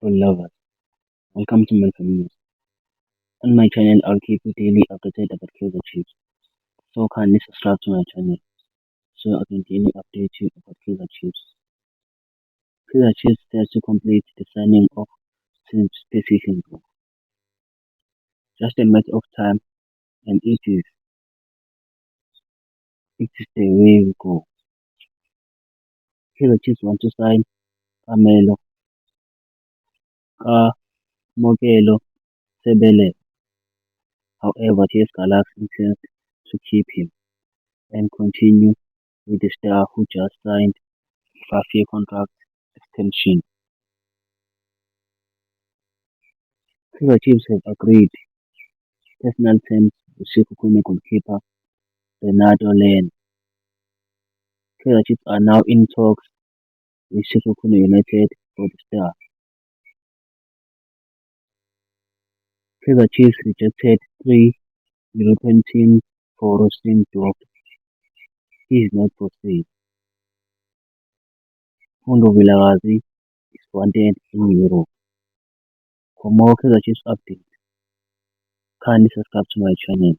football lovers. Welcome to Malcolm News. On my channel, I'll keep you daily updated about Kaizer Chiefs. So kindly subscribe to my channel so I can daily update you about Kaizer Chiefs. Kaizer Chiefs stands to complete the signing of since the season ago. Just a matter of time, and it is the way we go. Kaizer Chiefs want to sign Camelo Mokelo Sebele. However, TS Galaxy intends to keep him and continue with the star who just signed a 5-year contract extension. Kaizer Chiefs have agreed personal terms with Sekhukhune goalkeeper Renato Lane. Kaizer Chiefs are now in talks with Sekhukhune United for the star. Kaizer Chiefs rejected 3 European teams for Rustin Dwok. He is not for sale. Fundo Vilakazi is wanted in Europe. For more Kaizer Chiefs updates, kindly subscribe to my channel.